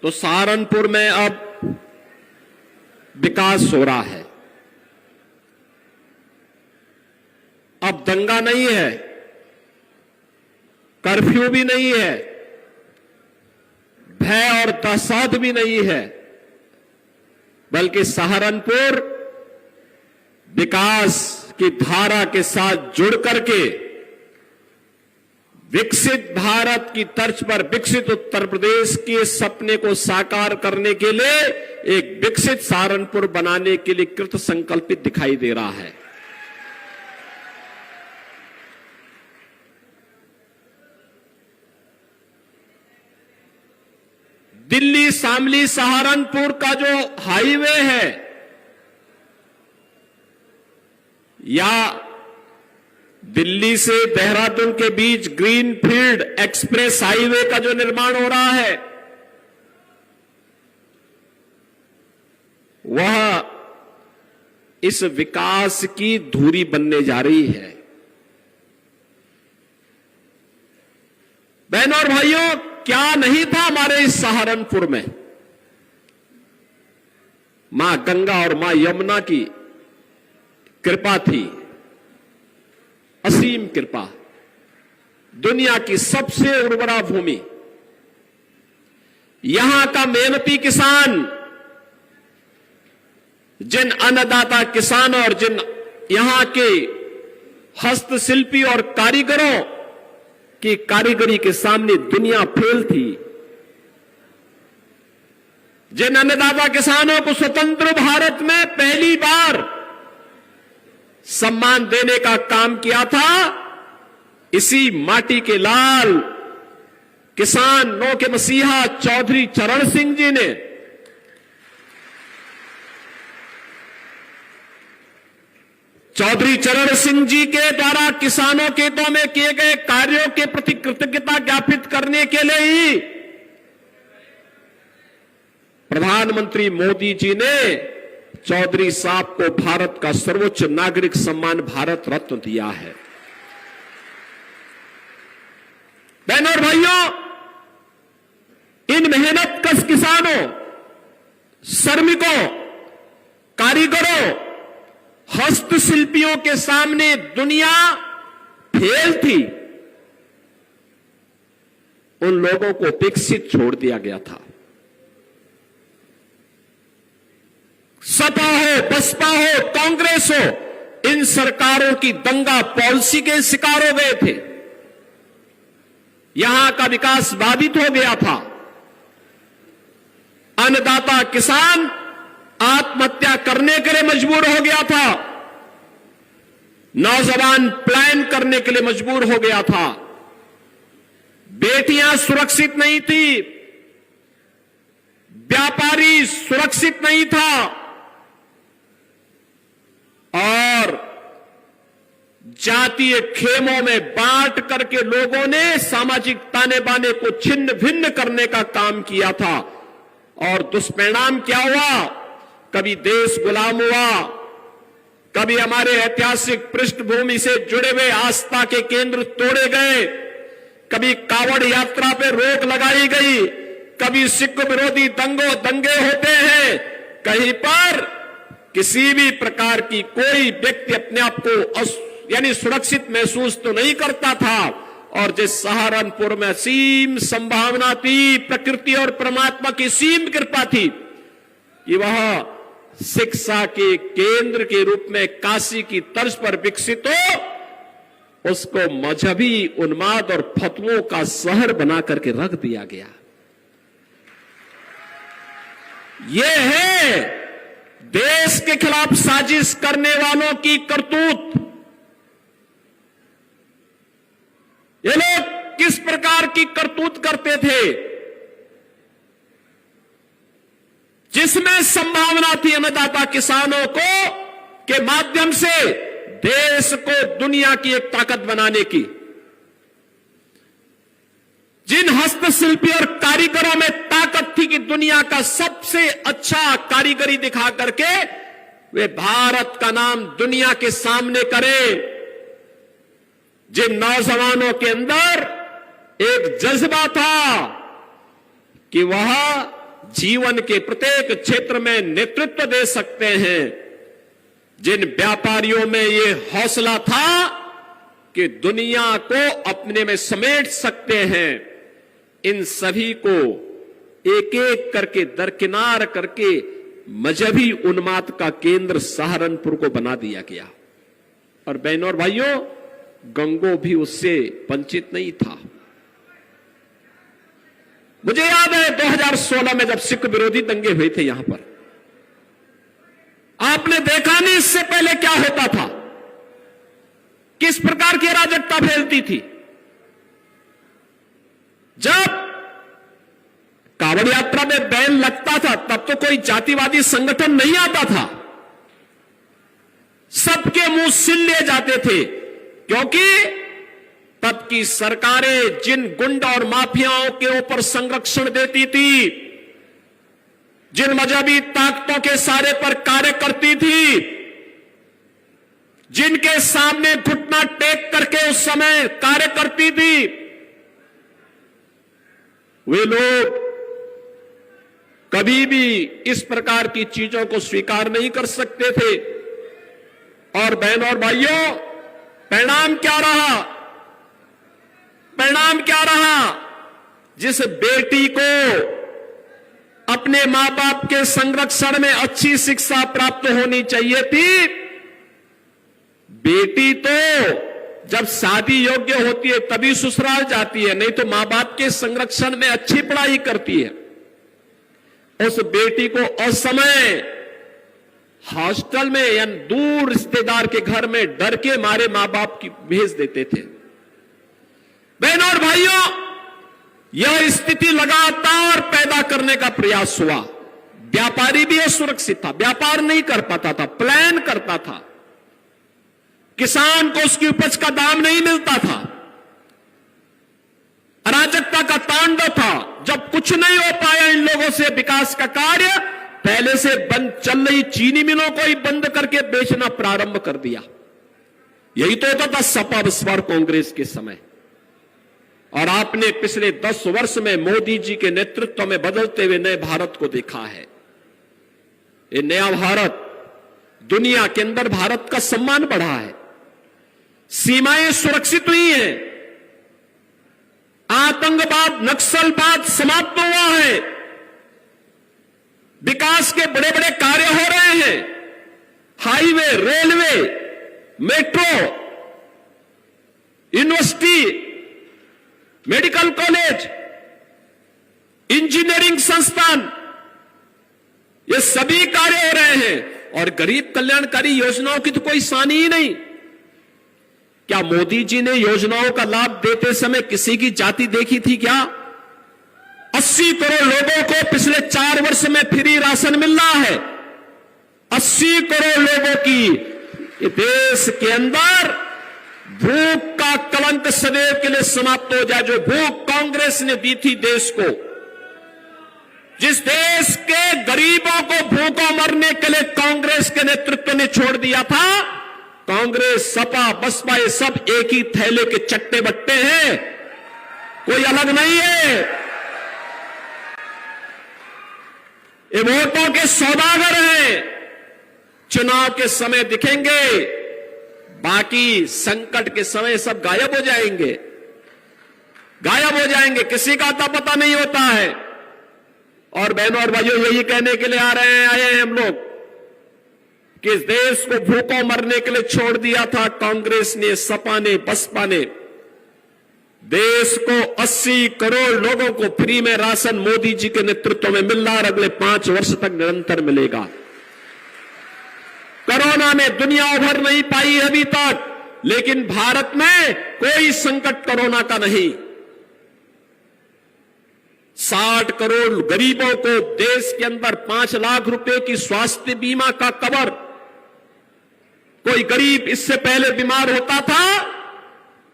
तो सहारनपुर में अब विकास हो रहा है। अब दंगा नहीं है, कर्फ्यू भी नहीं है, भय और दहशत भी नहीं है, बल्कि सहारनपुर विकास की धारा के साथ जुड़ करके विकसित भारत की तर्ज पर विकसित उत्तर प्रदेश के सपने को साकार करने के लिए एक विकसित सहारनपुर बनाने के लिए कृत संकल्पित दिखाई दे रहा है। दिल्ली शामली सहारनपुर का जो हाईवे है या दिल्ली से देहरादून के बीच ग्रीनफील्ड एक्सप्रेस हाईवे का जो निर्माण हो रहा है, वह इस विकास की धुरी बनने जा रही है। बहनों और भाइयों, क्या नहीं था हमारे इस सहारनपुर में? मां गंगा और मां यमुना की कृपा थी, असीम कृपा। दुनिया की सबसे उर्वरा भूमि, यहां का मेहनती किसान, जिन अन्नदाता किसानों और जिन यहां के हस्तशिल्पी और कारीगरों की कारीगरी के सामने दुनिया फेल थी, जिन अन्नदाता किसानों को स्वतंत्र भारत में पहली बार सम्मान देने का काम किया था, इसी माटी के लाल किसानों के मसीहा चौधरी चरण सिंह जी ने चौधरी चरण सिंह जी के द्वारा किसानों के हितों में किए गए कार्यों के प्रति कृतज्ञता ज्ञापित करने के लिए ही प्रधानमंत्री मोदी जी ने चौधरी साहब को भारत का सर्वोच्च नागरिक सम्मान भारत रत्न दिया है। बहनों और भाइयों, इन मेहनतकश किसानों, श्रमिकों, कारीगरों, हस्तशिल्पियों के सामने दुनिया फेल थी। उन लोगों को उपेक्षित छोड़ दिया गया था। सपा हो, बसपा हो, कांग्रेस हो, इन सरकारों की दंगा पॉलिसी के शिकार हो गए थे। यहां का विकास बाधित हो गया था। अन्नदाता किसान आत्महत्या करने के लिए मजबूर हो गया था, नौजवान प्लान करने के लिए मजबूर हो गया था, बेटियां सुरक्षित नहीं थी, व्यापारी सुरक्षित नहीं था, और जातीय खेमों में बांट करके लोगों ने सामाजिक ताने बाने को छिन्न भिन्न करने का काम किया था। और दुष्परिणाम क्या हुआ? कभी देश गुलाम हुआ, कभी हमारे ऐतिहासिक पृष्ठभूमि से जुड़े हुए आस्था के केंद्र तोड़े गए, कभी कावड़ यात्रा पे रोक लगाई गई, कभी सिख विरोधी दंगे होते हैं। कहीं पर किसी भी प्रकार की कोई व्यक्ति अपने आप को यानी सुरक्षित महसूस तो नहीं करता था। और जिस सहारनपुर में असीम संभावना थी, प्रकृति और परमात्मा की सीम कृपा थी कि वह शिक्षा के केंद्र के रूप में काशी की तर्ज पर विकसित हो, उसको मजहबी उन्माद और फतवों का शहर बना करके रख दिया गया। यह है देश के खिलाफ साजिश करने वालों की करतूत। ये लोग किस प्रकार की करतूत करते थे? जिसमें संभावना थी अन्नदाता किसानों को के माध्यम से देश को दुनिया की एक ताकत बनाने की, जिन हस्तशिल्पी और कारीगरों में ताकत थी कि दुनिया का सबसे अच्छा कारीगरी दिखा करके वे भारत का नाम दुनिया के सामने करें, जिन नौजवानों के अंदर एक जज्बा था कि वह जीवन के प्रत्येक क्षेत्र में नेतृत्व दे सकते हैं। जिन व्यापारियों में ये हौसला था कि दुनिया को अपने में समेट सकते हैं, इन सभी को एक एक करके दरकिनार करके मजहबी उन्माद का केंद्र सहारनपुर को बना दिया गया। और बहनों और भाइयों, गंगो भी उससे वंचित नहीं था। मुझे याद है 2016 में जब सिख विरोधी दंगे हुए थे यहां पर, आपने देखा नहीं इससे पहले क्या होता था, किस प्रकार की अराजकता फैलती थी। जब कांवड़ यात्रा में बैन लगता था तब तो कोई जातिवादी संगठन नहीं आता था, सबके मुंह सिल लिए जाते थे, क्योंकि तब की सरकारें जिन गुंडा और माफियाओं के ऊपर संरक्षण देती थी, जिन मजहबी ताकतों के सारे पर कार्य करती थी, जिनके सामने घुटना टेक करके उस समय कार्य करती थी, वे लोग कभी भी इस प्रकार की चीजों को स्वीकार नहीं कर सकते थे। और बहनों और भाइयों, परिणाम क्या रहा? परिणाम क्या रहा? जिस बेटी को अपने मां बाप के संरक्षण में अच्छी शिक्षा प्राप्त होनी चाहिए थी, बेटी तो जब शादी योग्य होती है तभी ससुराल जाती है, नहीं तो मां बाप के संरक्षण में अच्छी पढ़ाई करती है। उस बेटी को असमय हॉस्टल में या दूर रिश्तेदार के घर में डर के मारे मां बाप की भेज देते थे। बहनों और भाइयों, यह स्थिति लगातार पैदा करने का प्रयास हुआ। व्यापारी भी असुरक्षित था, व्यापार नहीं कर पाता था, प्लान करता था, किसान को उसकी उपज का दाम नहीं मिलता था, अराजकता का तांडव था। जब कुछ नहीं हो पाया इन लोगों से विकास का कार्य, पहले से बंद चल रही चीनी मिलों को ही बंद करके बेचना प्रारंभ कर दिया। यही तो होता था सपा बसपा कांग्रेस के समय। और आपने पिछले 10 वर्ष में मोदी जी के नेतृत्व में बदलते हुए नए भारत को देखा है। ये नया भारत, दुनिया के अंदर भारत का सम्मान बढ़ा है, सीमाएं सुरक्षित हुई हैं, आतंकवाद नक्सलवाद समाप्त हुआ है, विकास के बड़े बड़े कार्य हो रहे हैं, highway, railway, metro, university, medical college, engineering संस्थान, ये सभी कार्य हो रहे हैं। और गरीब कल्याणकारी योजनाओं की तो कोई सानी ही नहीं। क्या मोदी जी ने योजनाओं का लाभ देते समय किसी की जाति देखी थी क्या? 80 करोड़ लोगों को पिछले 4 वर्ष में फ्री राशन मिल रहा है। 80 करोड़ लोगों की देश के अंदर भूख का कलंक सदैव के लिए समाप्त हो जाए। जो भूख कांग्रेस ने दी थी देश को, जिस देश के गरीबों को भूखों मरने के लिए कांग्रेस के नेतृत्व ने छोड़ दिया था, कांग्रेस, सपा, बसपा ये सब एक ही थैले के चट्टे बट्टे हैं, कोई अलग नहीं है। ये वोटों के सौदागर हैं, चुनाव के समय दिखेंगे, बाकी संकट के समय सब गायब हो जाएंगे, गायब हो जाएंगे, किसी का अता पता नहीं होता है। और बहनों और भाइयों, यही कहने के लिए आए हैं हम लोग कि इस देश को भूखों मरने के लिए छोड़ दिया था कांग्रेस ने, सपा ने, बसपा ने। देश को 80 करोड़ लोगों को फ्री में राशन मोदी जी के नेतृत्व में मिल रहा है, अगले 5 वर्ष तक निरंतर मिलेगा। कोरोना में दुनिया उभर नहीं पाई अभी तक, लेकिन भारत में कोई संकट कोरोना का नहीं। 60 करोड़ गरीबों को देश के अंदर 5 लाख रुपए की स्वास्थ्य बीमा का कवर। कोई गरीब इससे पहले बीमार होता था,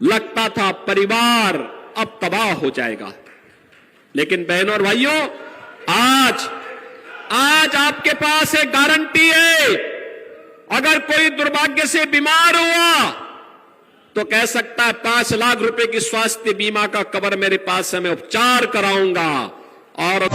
लगता था परिवार अब तबाह हो जाएगा, लेकिन बहनों और भाइयों, आज आपके पास एक गारंटी है। अगर कोई दुर्भाग्य से बीमार हुआ तो कह सकता है 5 लाख रुपए की स्वास्थ्य बीमा का कवर मेरे पास है, मैं उपचार कराऊंगा। और